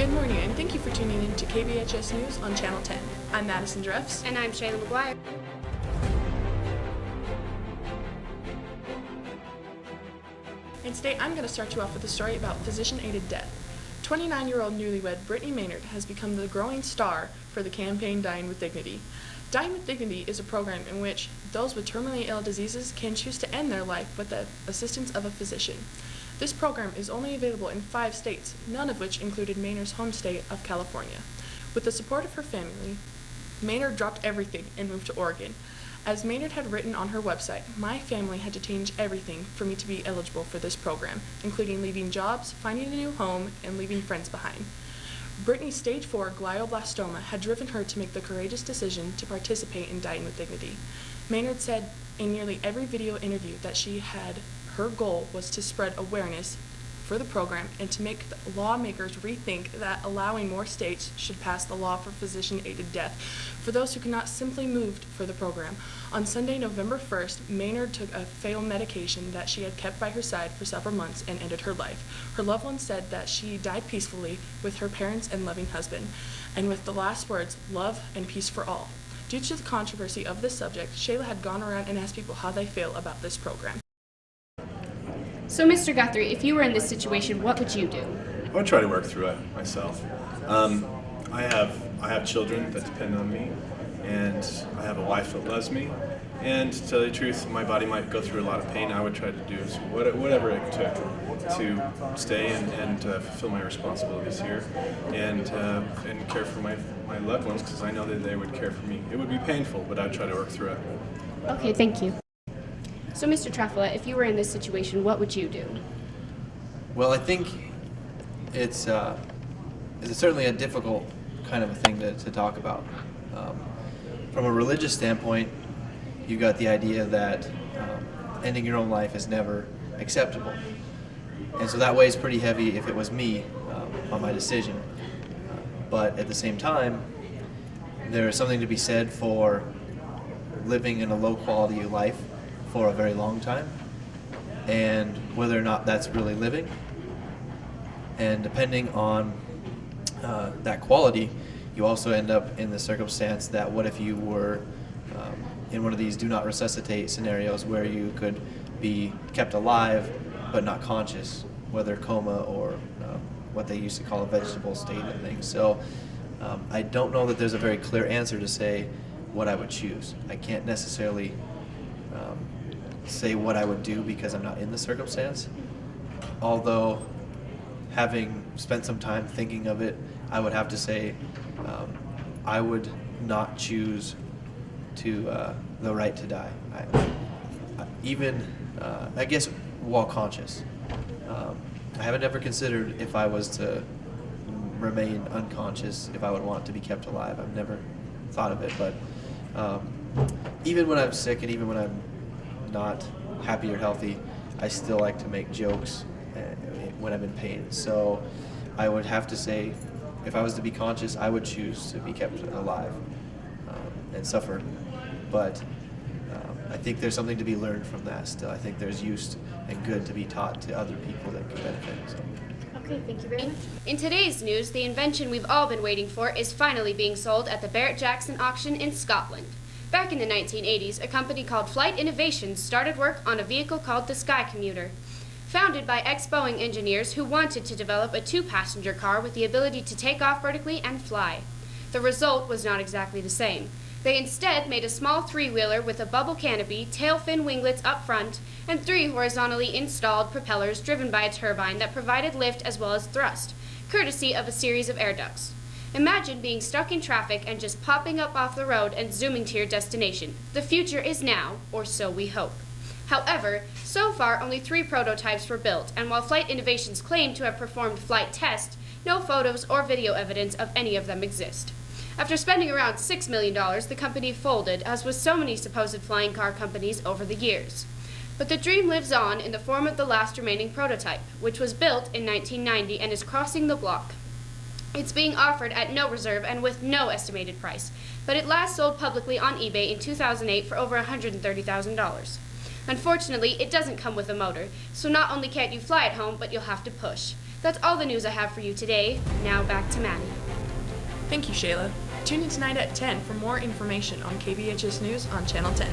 Good morning, and thank you for tuning in to KBHS News on Channel 10. I'm Madison Dreffs. And I'm Shayla McGuire. And today I'm going to start you off with a story about physician-aided death. 29-year-old newlywed Brittany Maynard has become the growing star for the campaign Dying with Dignity. Dying with Dignity is a program in which those with terminally ill diseases can choose to end their life with the assistance of a physician. This program is only available in 5 states, none of which included Maynard's home state of California. With the support of her family, Maynard dropped everything and moved to Oregon. As Maynard had written on her website, "My family had to change everything for me to be eligible for this program, including leaving jobs, finding a new home, and leaving friends behind." Brittany's stage 4 glioblastoma had driven her to make the courageous decision to participate in Dying with Dignity. Maynard said in nearly every video interview that her goal was to spread awareness for the program and to make the lawmakers rethink that allowing more states should pass the law for physician-aided death for those who cannot simply move for the program. On Sunday, November 1st, Maynard took a fatal medication that she had kept by her side for several months and ended her life. Her loved ones said that she died peacefully with her parents and loving husband, and with the last words, "Love and peace for all." Due to the controversy of this subject, Shayla had gone around and asked people how they feel about this program. So, Mr. Guthrie, if you were in this situation, what would you do? I would try to work through it myself. I have children that depend on me, and I have a wife that loves me. And to tell you the truth, my body might go through a lot of pain. I would try to do whatever it took to stay and fulfill my responsibilities here, and care for my loved ones, because I know that they would care for me. It would be painful, but I'd try to work through it. Okay, thank you. So, Mr. Trefla, if you were in this situation, what would you do? Well, I think it's certainly a difficult kind of a thing to talk about. From a religious standpoint, you've got the idea that ending your own life is never acceptable. And so that weighs pretty heavy if it was me on my decision. But at the same time, there is something to be said for living in a low quality of life for a very long time, and whether or not that's really living. And depending on that quality, you also end up in the circumstance that what if you were in one of these do not resuscitate scenarios where you could be kept alive but not conscious, whether coma or what they used to call a vegetable state and things. So I don't know that there's a very clear answer to say what I would choose. I can't necessarily say what I would do because I'm not in the circumstance. Although, having spent some time thinking of it, I would have to say I would not choose the right to die. I guess while conscious. I haven't ever considered if I was to remain unconscious, if I would want to be kept alive. I've never thought of it, but even when I'm sick and even when I'm not happy or healthy, I still like to make jokes when I'm in pain. So I would have to say, if I was to be conscious, I would choose to be kept alive and suffer. But I think there's something to be learned from that still. I think there's use and good to be taught to other people that could benefit. So. Okay, thank you very much. In today's news, the invention we've all been waiting for is finally being sold at the Barrett-Jackson auction in Scotland. Back in the 1980s, a company called Flight Innovations started work on a vehicle called the Sky Commuter. Founded by ex-Boeing engineers who wanted to develop a 2-passenger car with the ability to take off vertically and fly. The result was not exactly the same. They instead made a small 3-wheeler with a bubble canopy, tail fin winglets up front, and 3 horizontally installed propellers driven by a turbine that provided lift as well as thrust, courtesy of a series of air ducts. Imagine being stuck in traffic and just popping up off the road and zooming to your destination. The future is now, or so we hope. However, so far only 3 prototypes were built, and while Flight Innovations claimed to have performed flight tests, no photos or video evidence of any of them exist. After spending around $6 million, the company folded, as with so many supposed flying car companies over the years. But the dream lives on in the form of the last remaining prototype, which was built in 1990 and is crossing the block. It's being offered at no reserve and with no estimated price, but it last sold publicly on eBay in 2008 for over $130,000. Unfortunately, it doesn't come with a motor, so not only can't you fly at home, but you'll have to push. That's all the news I have for you today. Now back to Maddie. Thank you, Shayla. Tune in tonight at 10 for more information on KBHS News on Channel 10.